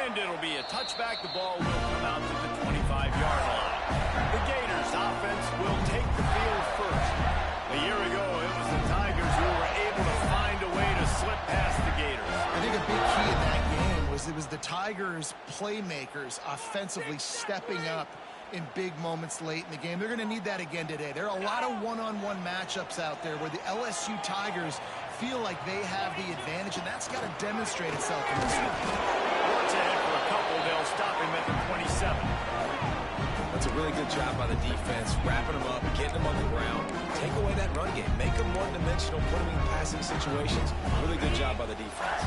And it'll be a touchback. The ball will come out to the 25-yard line. The Gators offense will take the field first. A year ago, it was the Tigers who were able to find a way to slip past the Gators. I think a big key in that game was it was the Tigers' playmakers offensively stepping up in big moments late in the game. They're going to need that again today. There are a lot of one-on-one matchups out there where the LSU Tigers feel like they have the advantage, and that's got to demonstrate itself in this game. What's ahead for a couple, they'll stop him at the 27. That's a really good job by the defense, wrapping them up, getting them on the ground, take away that run game, make them one-dimensional, put them in passing situations. Really good job by the defense.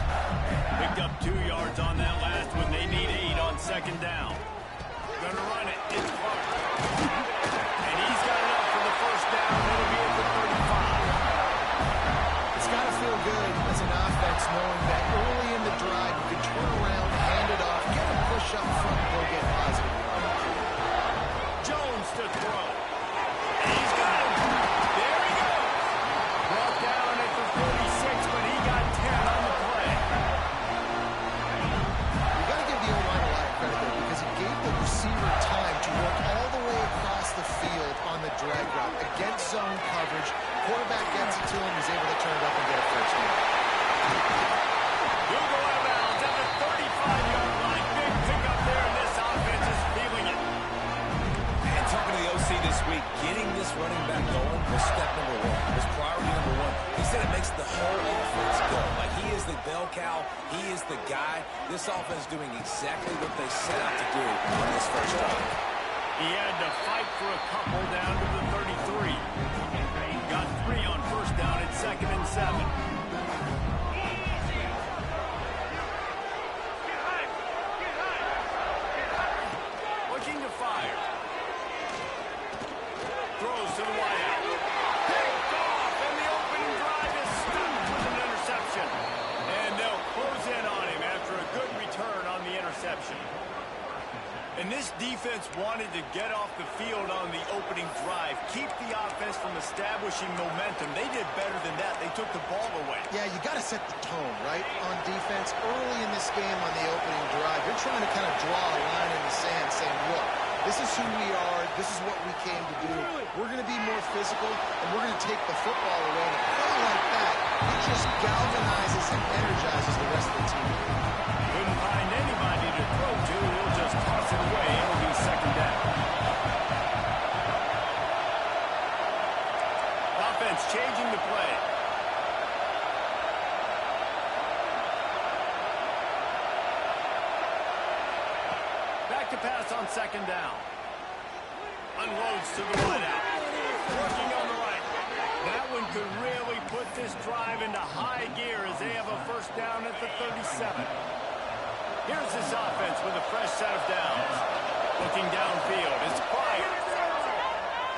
Picked up 2 yards on that last one. They need 8 on second down. Gonna run it. It's Clark. And he's got enough for the first down. It'll be at the 35. It's got to feel good as an offense knowing that early in the drive you can turn around, hand it off, get a push up front, and go get positive yards. Jones to throw. And he's got him. There he goes. Brought down at the 46, but he got 10 on the play. You got to give the O-line a lot of credit there because it gave the receiver time to work all the way across the field on the drag route against zone coverage. Quarterback gets it to him, he's able to turn it up and get a first down. He'll go out of bounds at the 35-yard line. Big pickup there, and this offense is feeling it. And talking to the OC this week, getting this running back going was step number 1, was priority number 1. He said it makes the whole offense go. Like, he is the bell cow, he is the guy. This offense doing exactly what they set out to do on this first drive. He had to fight for a couple down to the 33. Got 3 on first down at 2nd and 7. Looking to fire. Throws to the wideout. Picked off, and the opening drive is stopped with an interception. And they'll close in on him after a good return on the interception. And this defense wanted to get off the field on the opening drive, keep the offense from establishing momentum. They did better than that. They took the ball away. Yeah, you got to set the tone, right, on defense. Early in this game on the opening drive, you're trying to kind of draw a line in the sand saying, look, this is who we are. This is what we came to do. We're going to be more physical, and we're going to take the football away. And a play like that, it just galvanizes and energizes the rest of the team. Couldn't find anybody to throw to. He'll just toss it away. It'll be second down. Offense changing the play. Back to pass on second down. Unloads to the wideout. Working on the right. That one could really put this drive into high gear as they have a first down at the 37. Here's this offense with a fresh set of downs. Looking downfield. It's Pryor.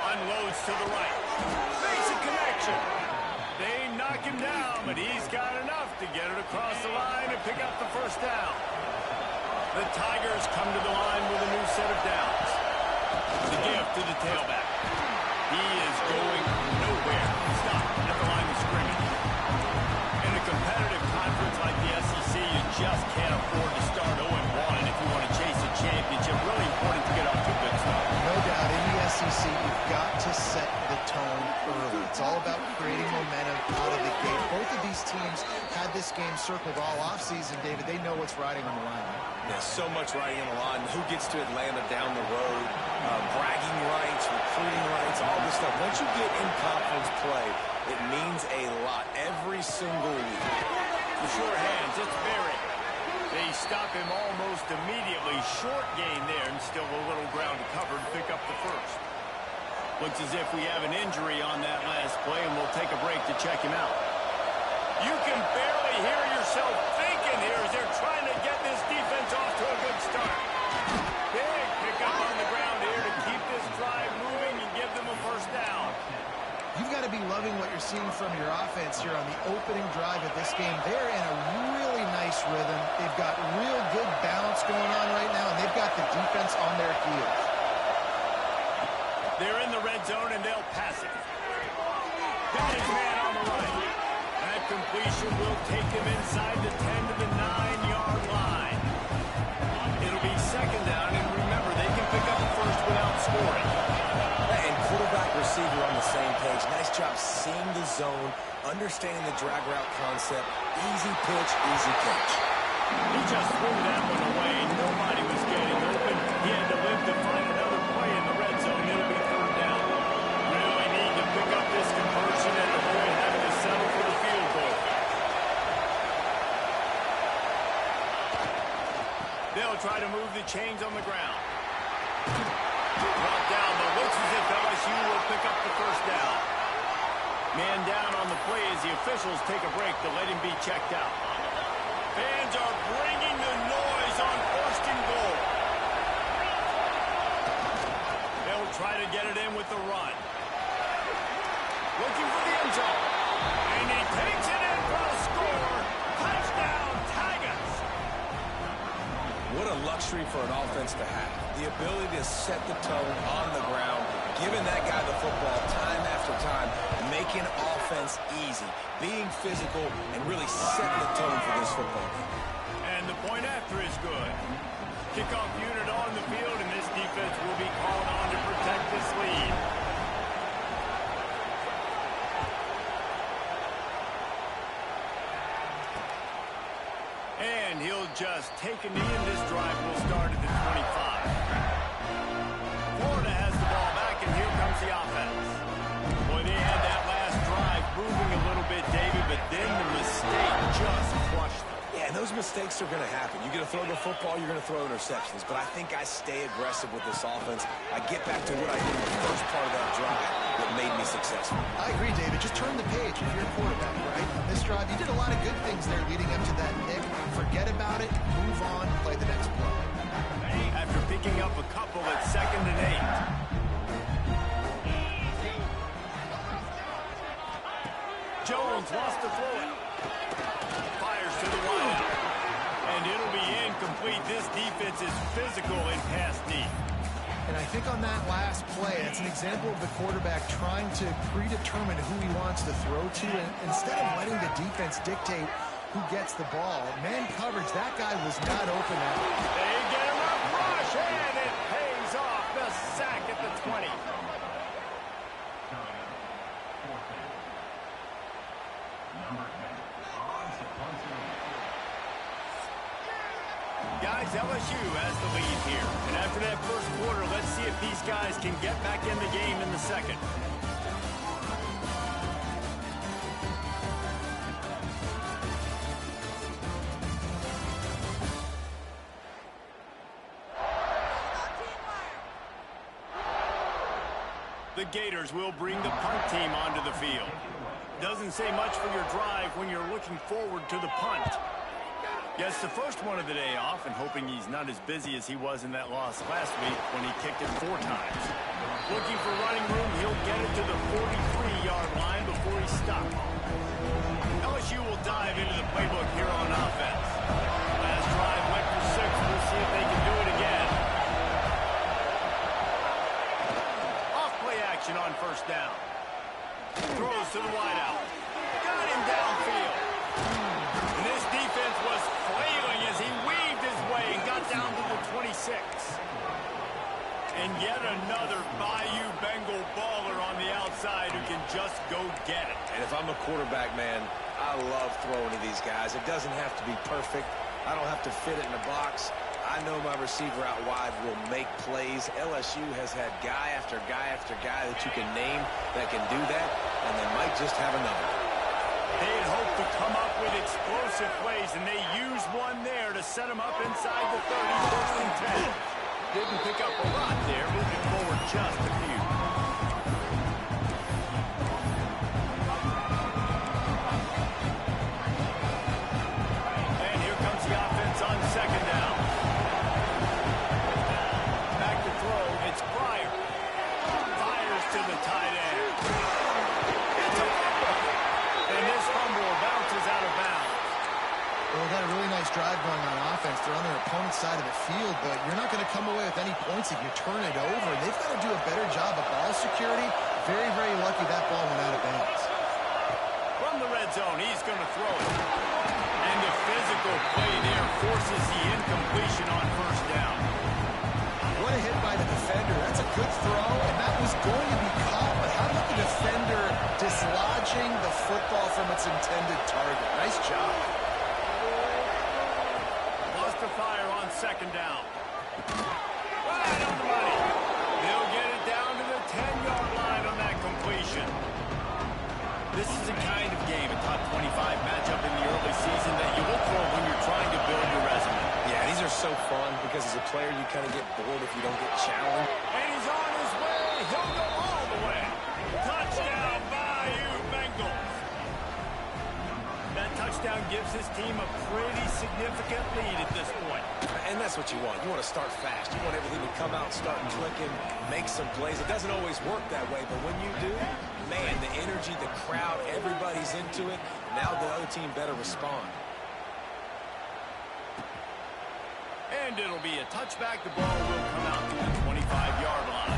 Unloads to the right. Makes a connection. They knock him down, but he's got enough to get it across the line and pick up the first down. The Tigers come to the line with a new set of downs. The gift to the tailback. He is going nowhere. Stop at the line of scrimmage. In a competitive conference like the SEC, you just can't afford to start 0-1 if you want to chase a championship. Really important to get off to a good start. No doubt, in the SEC, you've got to set the tone early. It's all about creating momentum out of the gate. Both of these teams had this game circled all offseason, David. They know what's riding on the line. There's so much riding on the line. Who gets to Atlanta down the road? Bragging rights, recruiting rights, all this stuff. Once you get in conference play, it means a lot every single week. The short hands, it's Berry. They stop him almost immediately. Short gain there, and still a little ground to cover to pick up the first. Looks as if we have an injury on that last play, and we'll take a break to check him out. You can barely hear yourself thinking here as they're trying to get this defense off to a good start. Big pickup on the ground here to keep this drive moving and give them a first down. You've got to be loving what you're seeing from your offense here on the opening drive of this game. They're in a really nice rhythm. They've got real good balance going on right now, and they've got the defense on their heels. They're in the red zone, and they'll pass it. Got his man on the right. That completion will take him inside the 10 to the 9-yard line. to be second down, and remember, they can pick up a first without scoring. And quarterback receiver on the same page. Nice job seeing the zone, understanding the drag route concept. Easy pitch, easy catch. He just threw that one away. Nobody was getting open. He had to live to find another play in the red zone. It'll be third down. Really need to pick up this conversion and avoid having to settle for the field goal. They'll try to move the chains on the ground. Brought down, but looks as if LSU will pick up the first down. Man down on the play as the officials take a break to let him be checked out. Fans are bringing the noise on first and goal. They'll try to get it in with the run. Looking for the end zone. And he takes it in for a score. Touchdown, Tigers. What a luxury for an offense to have. The ability to set the tone on the ground, giving that guy the football time after time, making offense easy, being physical, and really setting the tone for this football game. And the point after is good. Kickoff unit on the field, and this defense will be called on to protect this lead. And he'll just take a knee, and this drive will start at the 25. Florida has the ball back, and here comes the offense. Boy, they had that last drive moving a little bit, David, but then the mistake just crushed them. Yeah, and those mistakes are going to happen. You're going to throw the football, you're going to throw interceptions. But I think I stay aggressive with this offense. I get back to what I did in the first part of that drive that made me successful. I agree, David. Just turn the page if you're a quarterback, right? On this drive, you did a lot of good things there leading up to that pick. Forget about it, move on, play the next play. After picking up a couple at 2nd and 8. Jones wants to throw it. Fires to the wide. And it'll be incomplete. This defense is physical and pass deep. And I think on that last play, it's an example of the quarterback trying to predetermine who he wants to throw to. And instead of letting the defense dictate who gets the ball, man coverage, that guy was not open at all. They get him up, rush, and it pays off. The sack at the 20. Guys, LSU has the lead here. And after that first quarter, let's see if these guys can get back in the game in the second. The Gators will bring the punt team onto the field. Doesn't say much for your drive when you're looking forward to the punt. Gets the first one of the day off and hoping he's not as busy as he was in that loss last week when he kicked it 4 times. Looking for running room, he'll get it to the 43-yard line before he stops. LSU will dive into the playbook here on offense. Last drive went for 6. We'll see if they can do it again. Off-play action on first down. Throws to the wideout. Got him downfield. And this defense was flailing as he weaved his way and got down to the 26. And yet another Bayou Bengal baller on the outside who can just go get it. And if I'm a quarterback, man, I love throwing to these guys. It doesn't have to be perfect. I don't have to fit it in a box. I know my receiver out wide will make plays. LSU has had guy after guy after guy that you can name that can do that, and they might just have another. They had hoped to come up with explosive plays, and they used one there to set them up inside the 30, 1st and 10. Didn't pick up a lot there, moving forward just a few. And here comes the offense on 2nd down. Back to throw, it's Pryor. Fires to the tight end. It's a fumble. And this fumble bounces out of bounds. Well, they got a really nice drive going on offense. They're on their opponent's side of the field, but you're not going to come away with any points if you turn it over. They've got to do a better job of ball security. Very, very lucky that ball went out of bounds. From the red zone, he's going to throw it. And the physical play there forces the incompletion on first down. throw, and that was going to be caught, but how about the defender dislodging the football from its intended target? Nice job. Lost to fire on second down. Right on the money. They'll get it down to the 10-yard line on that completion. This is the kind of game, a top 25 matchup in the early season, that you look for when you're trying to build your resume. Yeah, these are so fun because as a player, you kind of get bored if you don't get challenged. And he's on his way. He'll go all the way. Touchdown, Bayou Bengals. That touchdown gives his team a pretty significant lead at this point. And that's what you want. You want to start fast. You want everything to come out, start clicking, make some plays. It doesn't always work that way, but when you do, man, the energy, the crowd, everybody's into it. Now the other team better respond. And it'll be a touchback. The ball will come out to the 25-yard line.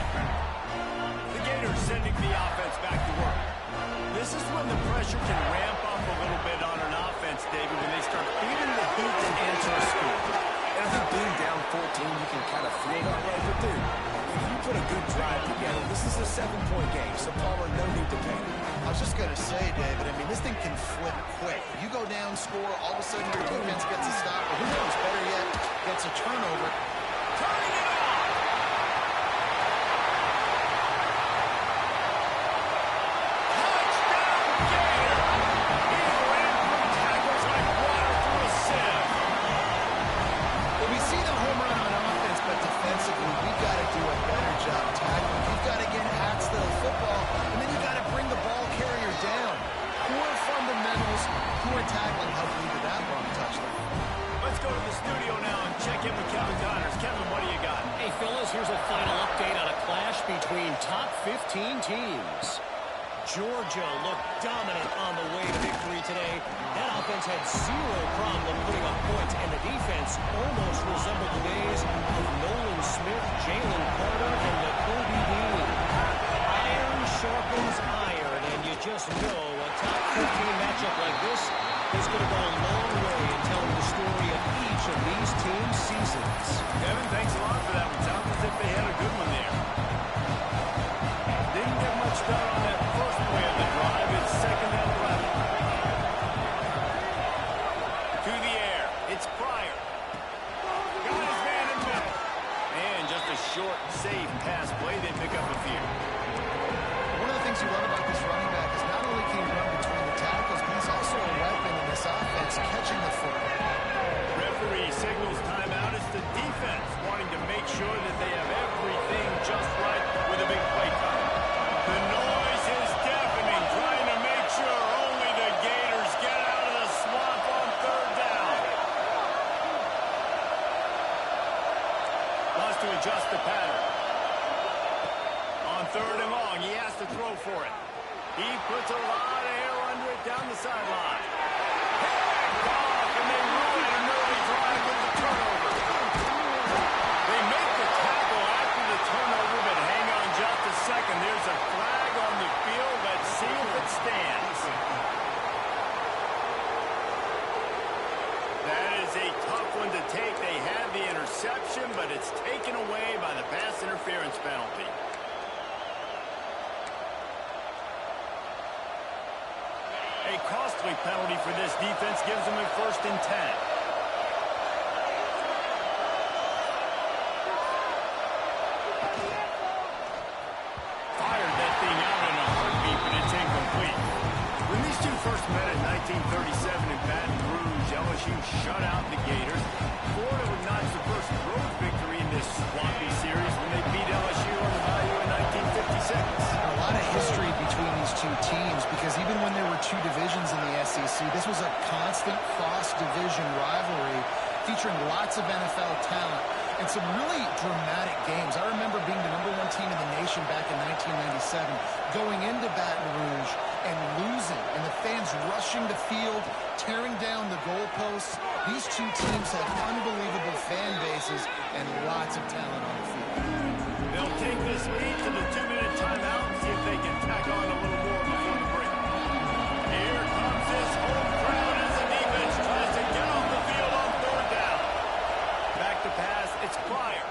The Gators sending the offense back to work. This is when the pressure can ramp up a little bit on an offense, David, when they start feeling the heat to answer a score. And I think being down 14, you can kind of feel that way. But, dude, if you put a good drive together, this is a 7-point game, so Palmer, no need to panic. I was just going to say, David, I mean, this thing can flip quick. You go down, score, all of a sudden your defense gets a stop, or who knows, better yet, gets a turnover. Turning it on! Touchdown, Gator! He ran through tackles like water through a sieve. Well, we see the home run on offense, but defensively, we've got to do a better job tackling. You've got to get hats to the football, and then you've got to bring the ball carrier down. Poor fundamentals, poor tackling helped lead to that long touchdown. Let's go to the studio now and check in with Kevin Connors. Kevin, what do you got? Hey, fellas, here's a final update on a clash between top 15 teams. Georgia looked dominant on the way to victory today. That offense had zero problem putting up points, and the defense almost resembled the days of Nolan Smith, Jalen Carter, and Nakobe Dean. Iron sharpens iron, and you just know a top 15 matchup like this is going to go a long way in telling the story of each of these teams' seasons. Kevin, thanks a lot for that one. Sounds as if they had a good one there. Didn't get much done on that first play of the drive. It's second and 11. To the air. It's Pryor. Got his man in middle. And just a short, safe pass play. They pick up a few. One of the things you love about this running back is not only can he run between the tackles, but he's also a weapon in this offense, catching the football. Referee signals timeout. It's the defense wanting to make sure that they have everything just right with a big play clock. The noise is deafening, trying to make sure only the Gators get out of the swamp on third down. Wants to adjust the pattern. On third and long, he has to throw for it. He puts a lot of air under it down the sideline. Picked off, and they ruin an early drive with the turnover. They make the tackle after the turnover, but hang on just a second. There's a flag on the field. Let's see if it stands. That is a tough one to take. They had the interception, but it's taken away by the pass interference penalty. A costly penalty for this defense gives them a 1st and 10. Fired that thing out in a heartbeat, but it's incomplete. When these two first met in 1937 in Baton Rouge, LSU shut out the Gators. Florida would notch the first road victory in this swampy series when they beat LSU on the Bayou in 1956. A lot of history between these two teams because even when there were two divisions in the SEC, this was a constant cross-division rivalry featuring lots of NFL talent and some really dramatic games. I remember being the #1 team in the nation back in 1997, going into Baton Rouge and losing, and the fans rushing the field, tearing down the goalposts. These two teams have unbelievable fan bases and lots of talent on the field. They'll take this lead to the 2-minute timeout and see if they can tack on a little more before the break. Here comes this home crowd as the defense tries to get off the field on third down. Back to pass, it's Pryor.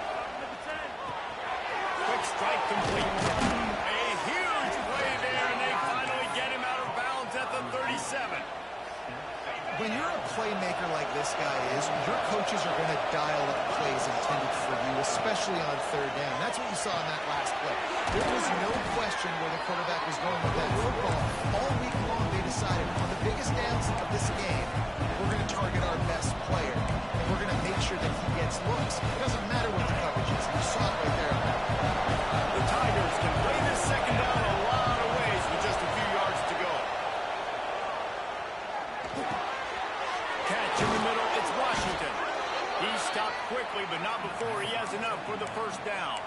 Quick quick strike complete. A huge play there, and they finally get him out of bounds at the 37. When you're a playmaker like this guy is, your coaches are going to dial up plays intended for you, especially on third down. That's what you saw in that last play. There was no question where the quarterback was going with that football. All week long, they decided on the biggest downs of this game, we're going to target our best player. And we're going to make sure that he gets looks. It doesn't matter what the coverage is. You saw it right there. The Tigers can play this second down a lot of ways with just a few yards to go. Catch in the middle, it's Washington. He stopped quickly, but not before he has enough for the first down.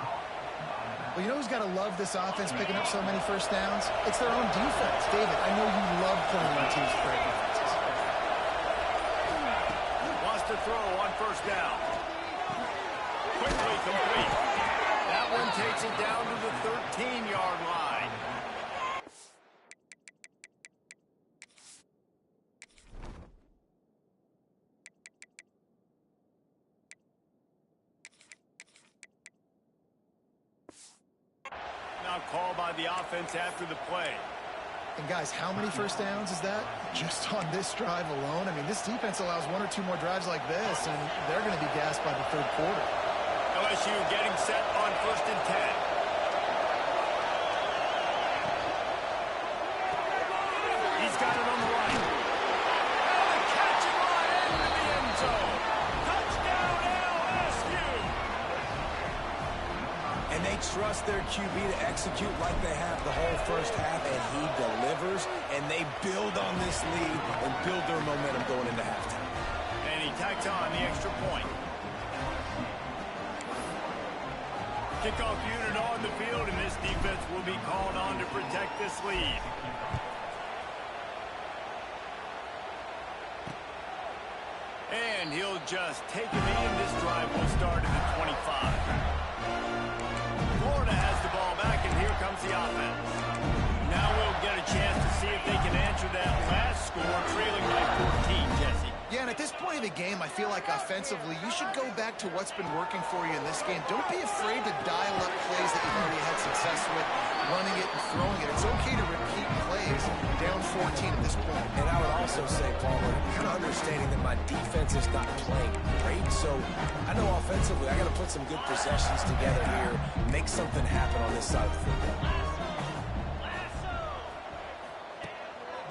Well, you know who's got to love this offense picking up so many first downs? It's their own defense. David, I know you love playing on teams' great defenses. Wants to throw on first down. Quickly complete. That one takes it down to the 13-yard line. Now called by the offense after the play. And guys, how many first downs is that? Just on this drive alone? I mean, this defense allows one or two more drives like this, and they're going to be gassed by the third quarter. LSU getting set on 1st and 10. He's got it on the right. And a catch and run into the end zone. Touchdown LSU. And they trust their QB to execute like they have the whole first half, and he delivers, and they build on this lead and build their momentum going into halftime. And he tacks on the extra point. Kickoff unit on the field, and this defense will be called on to protect this lead. And he'll just take him in. This drive will start at the 25. Florida has the ball back, and here comes the offense. Now we'll get a chance to see if they can answer that last score, trailing by 14, Jesse. Yeah, and at this point of the game, I feel like offensively, you should go back to what's been working for you in this game. Don't be afraid to dial up plays that you've already had success with, running it and throwing it. It's okay to repeat plays down 14 at this point. And I would also say, Palmer, kind of understanding that my defense is not playing great, so I know offensively I got to put some good possessions together here, make something happen on this side of the football.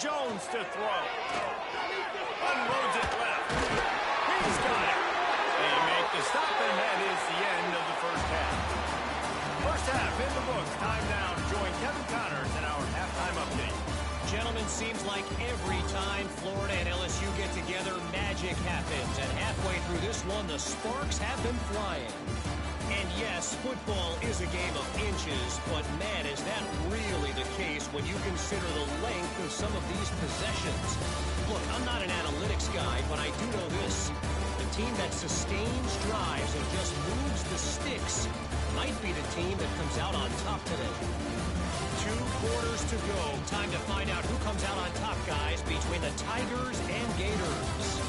Jones to throw. Unloads it left. He's got it. They make the stop, and that is the end of the first half. First half in the books. Time now to join Kevin Connors in our halftime update. Gentlemen, seems like every time Florida and LSU get together, magic happens. And halfway through this one, the sparks have been flying. And yes, football is a game of inches, but man, is that really the case when you consider the length of some of these possessions. Look, I'm not an analytics guy, but I do know this. The team that sustains drives and just moves the sticks might be the team that comes out on top today. 2 quarters to go. Time to find out who comes out on top, guys, between the Tigers and Gators.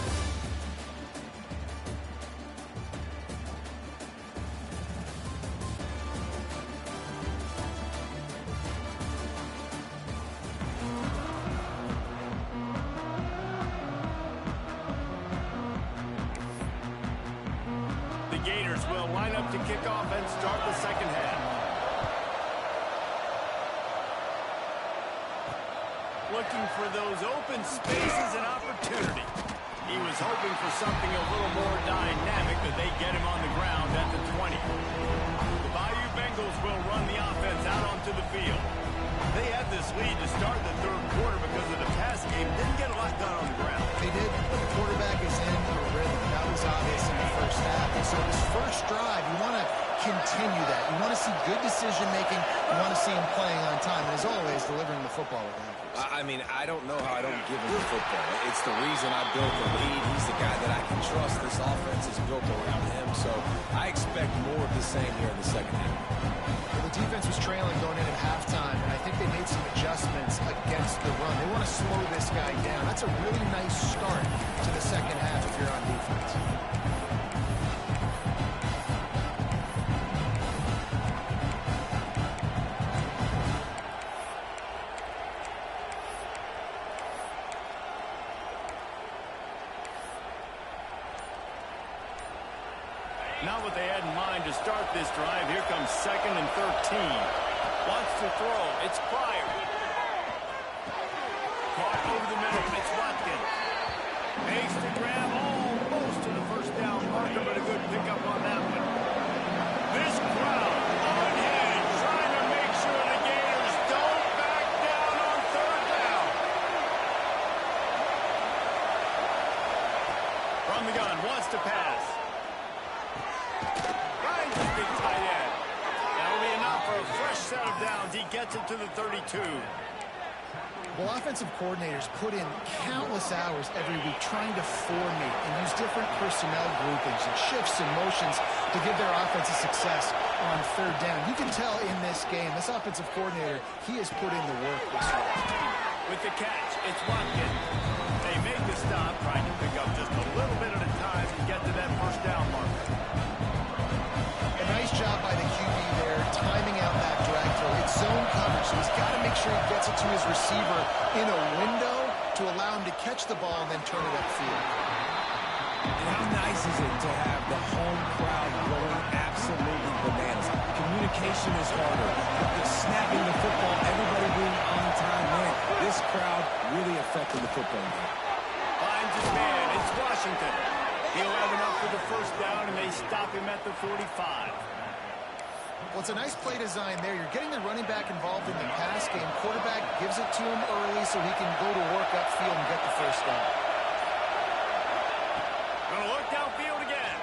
Gators will line up to kick off and start the second half. Looking for those open spaces and opportunity. He was hoping for something a little more dynamic, but they get him on the ground at the 20. The Bayou Bengals will run the offense out onto the field. They had this lead to start the third quarter because of the pass game. Didn't get a lot done on the ground. They did, but the quarterback is in a rhythm. That was obvious in the first half. And so this first drive, you want to continue that. You want to see good decision-making. You want to see him playing on time. And as always, delivering the football with accuracy. I mean, I don't know how I don't give him the football. It's the reason I built the lead. He's the guy that I can trust. This offense is built around him. So I expect more of the same here in the second half. Well, the defense was trailing going in at halftime, and I think they made some adjustments against the run. They want to slow this guy down. That's a really nice start to the second half if you're on defense. what they had in mind to start this drive. Here comes 2nd and 13. Wants to throw. It's Pryor. Caught over the middle. It's Watkins. Makes the grab almost to the first down marker, but a good pickup on that one. This crowd unhinged, trying to make sure the Gators don't back down on 3rd down. From the gun, wants to pass. Finds the big tight end. That'll be enough for a fresh set of downs. He gets it to the 32. Well, offensive coordinators put in countless hours every week trying to formate and use different personnel groupings and shifts and motions to give their offense a success on 3rd down. You can tell in this game, this offensive coordinator, he has put in the work this week. With the catch, it's Watkins. They make the stop, trying to pick up just a little bit at a time to get to that first down marker. A nice job by the QB there, timing out that drag throw. It's zone coverage, so he's got to make sure he gets it to his receiver in a window to allow him to catch the ball and then turn it upfield. And how nice is it to have the home crowd going absolutely bananas? Communication is harder. You're snapping the football, everybody being on time. Man, this crowd really affected the football game. Finds his man. It's Washington. He'll have enough for the first down, and they stop him at the 45. Well, it's a nice play design there. You're getting the running back involved in the pass game. Quarterback gives it to him early so he can go to work upfield and get the first down. Gonna look downfield again.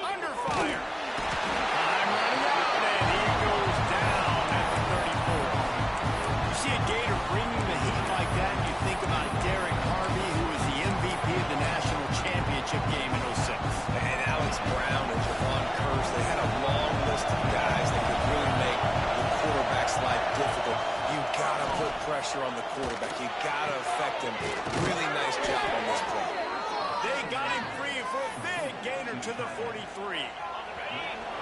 Under fire. Time running out, and he goes down at the 34. You see a Gator bringing the heat like that, and you think about Derek Harvey, who was the MVP of the national championship game in 06. And Alex Brown and Javon Curse, they had a long list of guys that could really make the quarterback's life difficult. You got to put pressure on the quarterback. You got to affect him. Really nice job on this play. They got him free for a big gainer to the 43.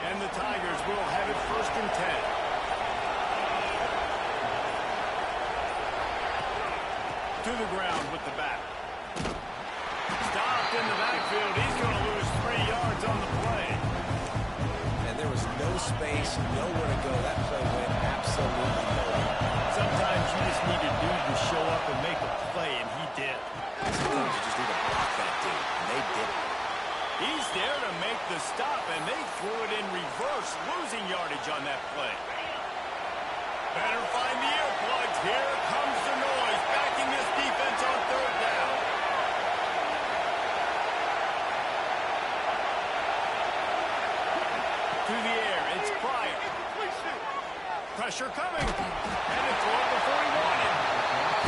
And the Tigers will have it 1st and 10. To the ground with the back. Stopped in the backfield. He's going to lose 3 yards on the play. And there was no space, nowhere to go. That play went absolutely nowhere. Sometimes you just need a dude to show up and make a play, and he did. Sometimes you just need to block that dude, and they did it. He's there to make the stop, and they threw it in reverse, losing yardage on that play. Better find the earplugs. Here comes the noise, backing this defense on 3rd down. To the air, it's Pryor. Pressure coming, and it's over before he wanted.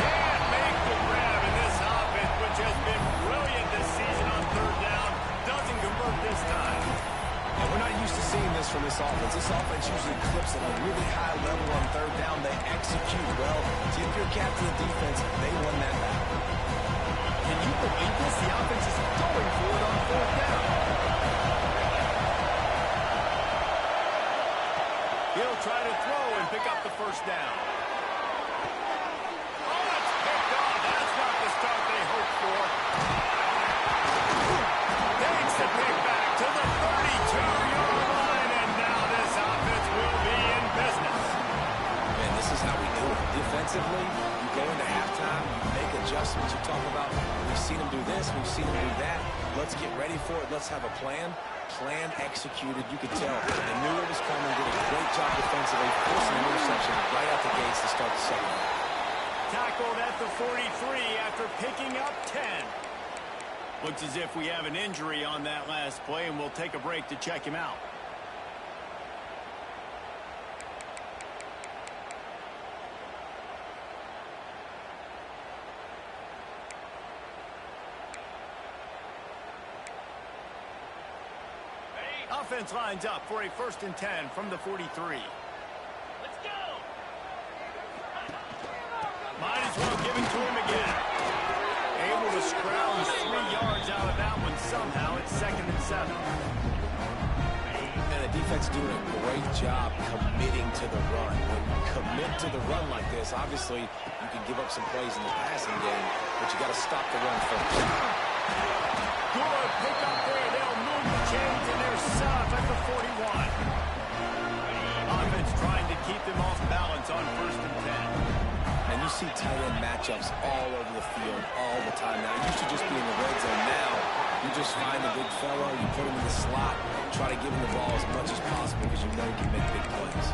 Can't make the grab in this offense, which has been brilliant this season on 3rd down. Doesn't convert this time. And we're not used to seeing this from this offense. This offense usually clips at a really high level on 3rd down. They execute well. So if you're captain of defense, they won that battle. Can you believe this? The offense is going for it on 4th down. He'll try to throw and pick up the first down. Oh, it's picked off. That's not the start they hoped for. Takes the pick back to the 32-yard line, and now this offense will be in business. And this is how we do it. Defensively, you go into halftime, you make adjustments. You talk about, we've seen them do this, we've seen them do that. Let's get ready for it. Let's have a plan. Plan executed. You could tell they knew it was coming. Did a great job defensively, forcing an interception right out the gates to start the second half. Tackled at the 43 after picking up 10. Looks as if we have an injury on that last play, and we'll take a break to check him out. Offense lines up for a 1st and 10 from the 43. Let's go! Might as well give it to him again. Able to scrounge 3 yards out of that one somehow. It's 2nd and 7. And the defense doing a great job committing to the run. When you commit to the run like this, obviously you can give up some plays in the passing game, but you got to stop the run first. Good pick up there. They'll move the chains, and they're set up at the 41. Offense trying to keep them off balance on 1st and 10. And you see tight end matchups all over the field all the time now. It used to just be in the red zone. Now you just find the big fella, you put him in the slot, try to give him the ball as much as possible because you know he can make big plays.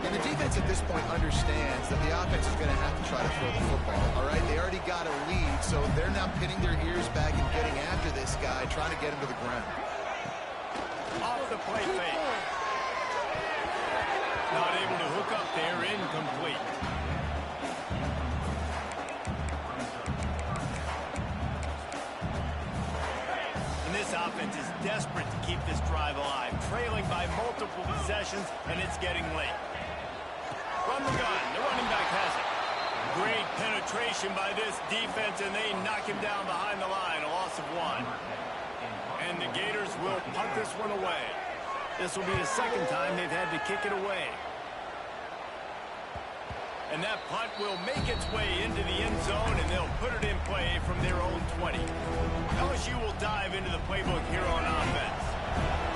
And the defense at this point understands that the offense is going to have to try to throw the football, all right? They already got a lead, so they're now pinning their ears back and getting after this guy, trying to get him to the ground. Off the play fake. Not able to hook up there, incomplete. This offense is desperate to keep this drive alive, trailing by multiple possessions, and it's getting late. From the gun, the running back has it. Great penetration by this defense, and they knock him down behind the line, a loss of 1. And the Gators will punt this one away. This will be the 2nd time they've had to kick it away. And that punt will make its way into the end zone, and they'll put it in play from their own 20. LSU will dive into the playbook here on offense.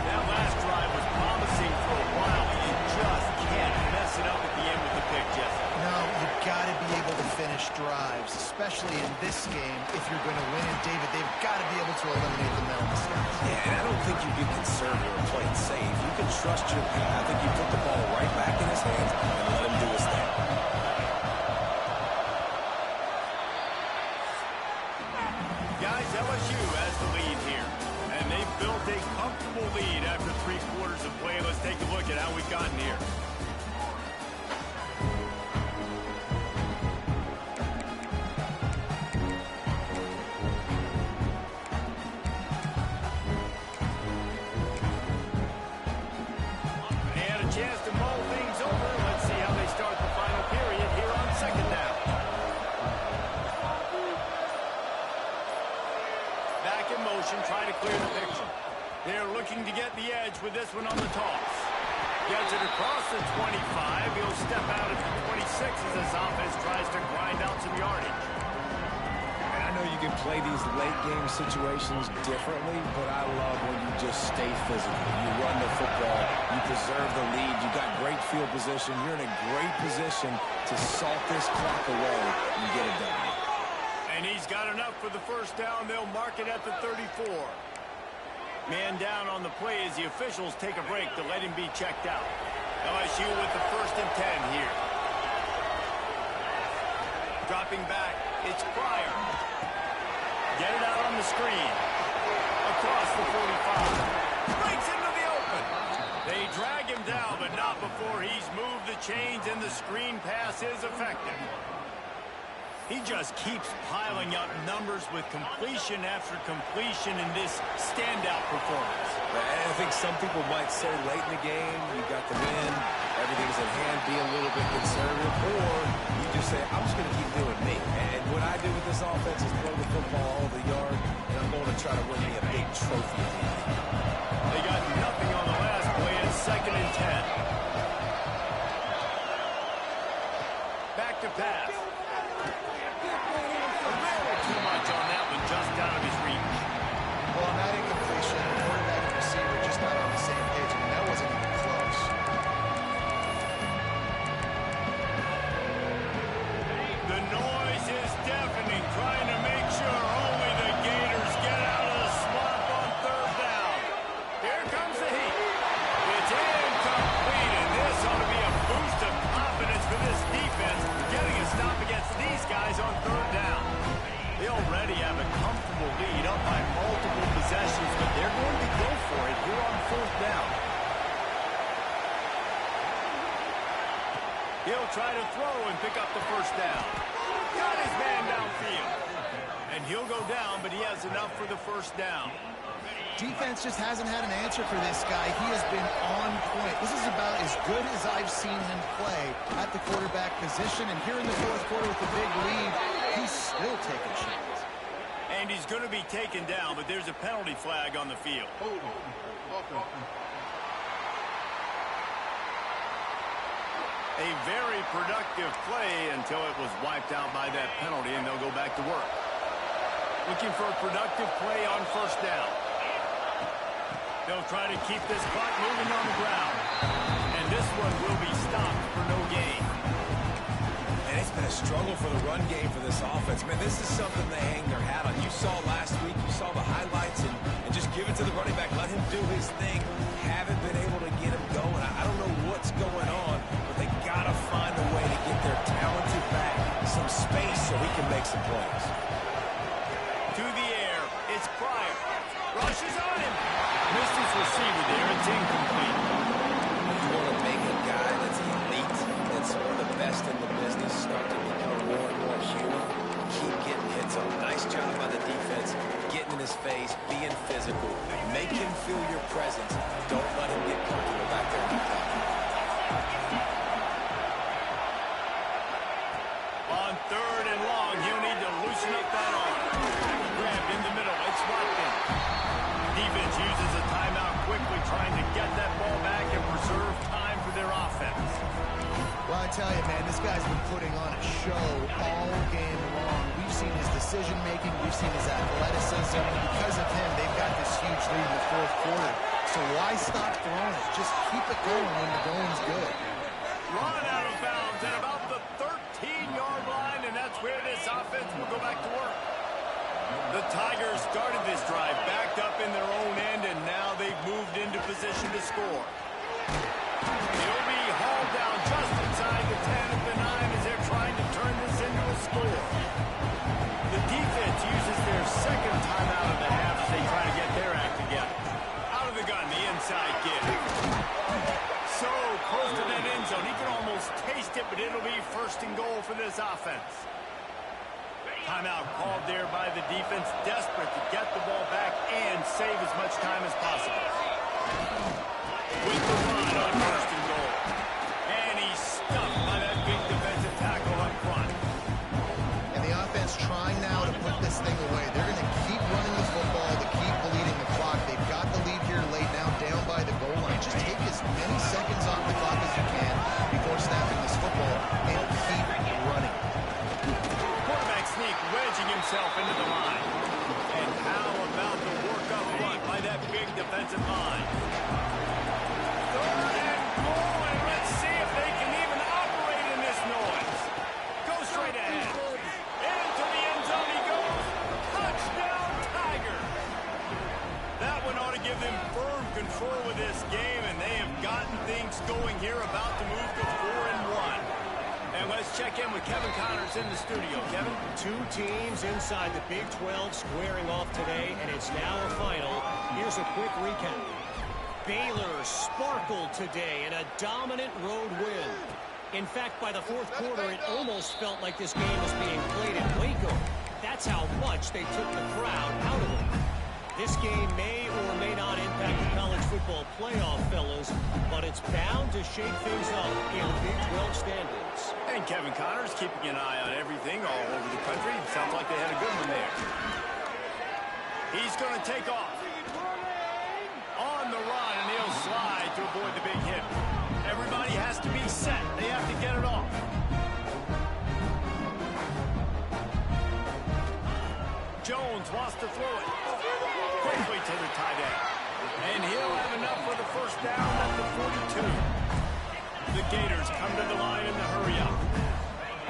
That last drive was promising for a while, but you just can't mess it up at the end with the pick, Jesse. No, you've got to be able to finish drives, especially in this game if you're going to win. And, David, they've got to be able to eliminate the mental mistakes. Yeah, and I don't think you get conservative or play it safe. You can trust your guy. I think you put the ball right back in his hands and let him do his thing. Guys, LSU has the lead here, and they've built a comfortable lead after 3 quarters of play. Let's take a look at how we've gotten here. And a chance to mull things over. Let's see how they start the final period here on 2nd down. Back in motion, try to clear the picture. They're looking to get the edge with this one on the toss. Gets it across the 25. He'll step out at the 26 as this offense tries to grind out some yardage. And I know you can play these late-game situations differently, but I love when you just stay physical. You run the football. You preserve the lead. You got great field position. You're in a great position to salt this clock away and get it done. And he's got enough for the 1st down. They'll mark it at the 34. Man down on the play as the officials take a break to let him be checked out. LSU with the 1st and 10 here. Dropping back, it's Pryor. Get it out on the screen. Across the 45. Breaks into the open. They drag him down, but not before he's moved the chains and the screen pass is effective. He just keeps piling up numbers with completion after completion in this standout performance. I think some people might say late in the game, you got the win, everything's at hand, be a little bit conservative, or you just say, I'm just going to keep doing me. And what I do with this offense is throw the football all over the yard, and I'm going to try to win me a big trophy. They got nothing on the last play, and it's 2nd and 10. Back to pass. Too much on that one, just out of his reach. Well, on that incompletion, the quarterback and receiver just not on the same page. I mean, that wasn't even close. The noise is deafening, trying to make sure only the Gators get out of the swamp on 3rd down. Here comes the heat. It's incomplete, and this ought to be a boost of confidence for this defense, getting a stop against these guys on 3rd down. They already have a comfortable lead up by multiple possessions, but they're going to go for it here on 4th down. He'll try to throw and pick up the 1st down. Got his man downfield. And he'll go down, but he has enough for the 1st down. Defense just hasn't had an answer for this guy. He has been on point. This is about as good as I've seen him play at the quarterback position. And here in the 4th quarter with the big lead, he's still taking shots. And he's going to be taken down, but there's a penalty flag on the field. A very productive play until it was wiped out by that penalty, and they'll go back to work. Looking for a productive play on 1st down. They'll try to keep this clock moving on the ground. And this one will be stopped for no gain. And it's been a struggle for the run game for this offense. Man, this is something they hang their hat on. You saw last week, you saw the highlights, and just give it to the running back. Let him do his thing. Haven't been able to get him going. I don't know what's going on, but they got to find a way to get their talented back some space so he can make some plays. To the air, it's Pryor. Rushes on him. Missed his receiver there. It's incomplete. You want to make a guy that's elite, that's one of the best in the business, start to become more and more human. Keep getting hits on. Nice job by the defense, getting in his face, being physical. Make him feel your presence. Don't let him get comfortable back there in the pocket. On 3rd and long, he'll need to loosen up that arm. Grabbed in the middle. It's Watkins. Defense uses a timeout quickly, trying to get that ball back and preserve time for their offense. Well, I tell you, man, this guy's been putting on a show all game long. We've seen his decision-making. We've seen his athleticism. And because of him, they've got this huge lead in the 4th quarter. So why stop throwing it? Just keep it going when the going's good. Run out of bounds at about the 13-yard line, and that's where this offense will go back to work. The Tigers started this drive backed up in their own end, and now they've moved into position to score. He'll be hauled down just inside the 10 at the 9 as they're trying to turn this into a score. The defense uses their second timeout of the half as they try to get their act together. Out of the gun, the inside give. So close to that end zone. He can almost taste it, but it'll be 1st and goal for this offense. Timeout called there by the defense, desperate to get the ball back and save as much time as possible. With the run on 1st and goal. And he's stuffed by that big defensive tackle up front. And the offense trying now to put this thing away. They're going to keep running the football to keep bleeding the clock. They've got the lead here late now, down by the goal line. Just take as many seconds off the clock as you can before snapping this football and keep running. Quarterback sneak, wedging himself into the line. And how about the work up front by that big defensive line? 3rd and goal, and let's see if they can even operate in this noise. Go straight ahead. Into the end zone he goes. Touchdown, Tiger. That one ought to give them firm control of this game, and they have gotten things going here, about to move to 4-1. And let's check in with Kevin Connors in the studio. Kevin? 2 teams inside the Big 12 squaring off today, and it's now a final. Here's a quick recap. Baylor sparkled today in a dominant road win. In fact, by the 4th quarter, it almost felt like this game was being played in Waco. That's how much they took the crowd out of it. This game may or may not impact the college football playoff, fellas, but it's bound to shake things up in Big 12 standards. And Kevin Connors keeping an eye on everything all over the country. Sounds like they had a good one there. He's going to take off. On the run, and he'll slide to avoid the big hit. Everybody has to be set. They have to get it off. Jones wants to throw it. Quickly to the tight end. And he'll have enough for the 1st down at the 42. The Gators come to the line in the hurry up.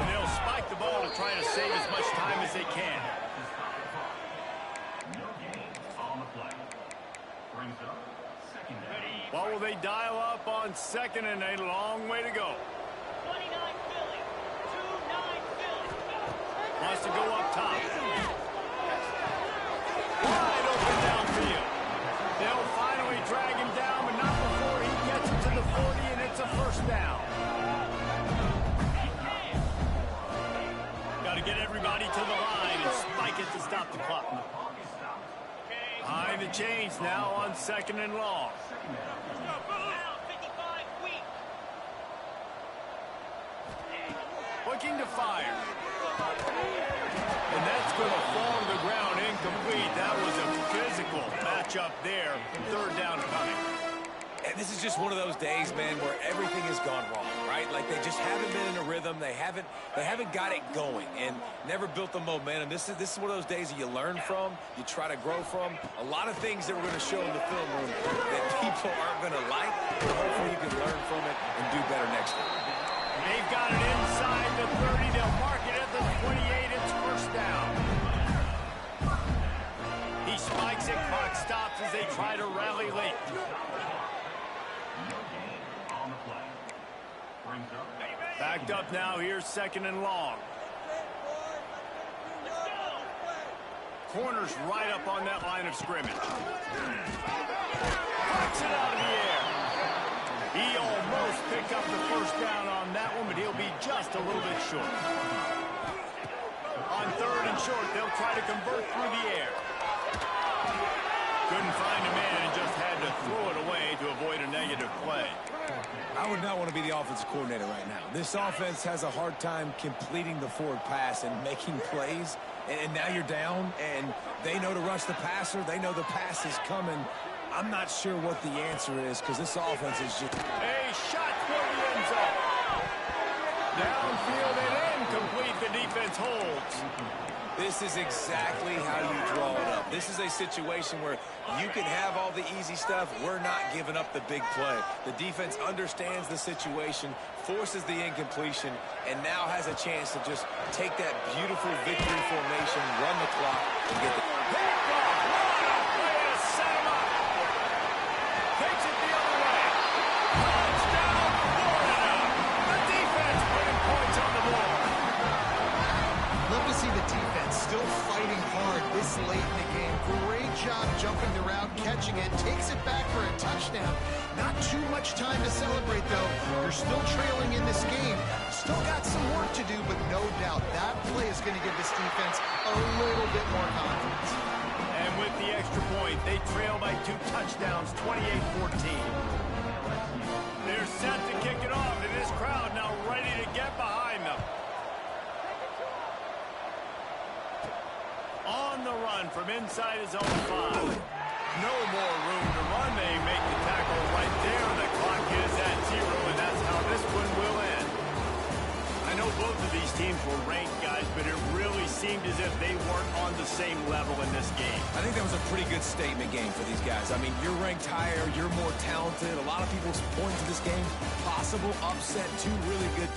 And they'll spike the ball to try to save as much time as they can. What will they dial up on 2nd and a long way to go? 29 Philly. 2-9 Philly. Wants to go up top. Wide open downfield. They'll finally drag him down, but not before he gets it to the 40, and it's a 1st down. Got to get everybody to the line and spike it to stop the clock. Behind the chains now on 2nd and long. Looking to fire. And that's going to fall to the ground incomplete. That was a physical matchup there. 3rd down coming. And This is just one of those days, man, where everything has gone wrong, right? Like they just haven't been in a rhythm. They haven't got it going and never built the momentum. This is one of those days that you learn from, you try to grow from. A lot of things that we're going to show in the film room that people aren't going to like, but hopefully you can learn from it and do better next time. They've got it inside the 30. They'll mark it at the 28. It's first down. He spikes it. Clock stops as they try to rally late. Backed up now. Here's second and long. Corner's right up on that line of scrimmage. Puts it out of the air. He almost picked up the first down on that one, but he'll be just a little bit short. On third and short, they'll try to convert through the air. Couldn't find a man and just had to throw it away to avoid a negative play. I would not want to be the offensive coordinator right now. This offense has a hard time completing the forward pass and making plays. And now you're down, and they know to rush the passer. They know the pass is coming. I'm not sure what the answer is because this offense is just... A shot toward the end zone. Downfield and incomplete. The defense holds. This is exactly how you draw it up. This is a situation where you can have all the easy stuff. We're not giving up the big play. The defense understands the situation, forces the incompletion, and now has a chance to just take that beautiful victory formation, run the clock, and get the... Takes it the other way. Touchdown, Florida. The defense putting points on the board. Love to see the defense still fighting hard this late in the game. Great job jumping the route, catching it, takes it back for a touchdown. Not too much time to celebrate, though. You're still trailing in this game. Still got some work to do, but no doubt that play is going to give this defense a little bit more confidence. And with the extra point, they trail by 2 touchdowns, 28-14. They're set to kick it off, and this crowd now ready to get behind them. On the run from inside his own 5. No more room to run. They make the tackle right there. The clock is at 0, and that's how this one will end. I know both of these teams were ranked, guys, but it really seemed as if they weren't on the same level in this game. I think that was a pretty good statement game for these guys. I mean, you're ranked higher, you're more talented. A lot of people point to this game, possible upset, 2 really good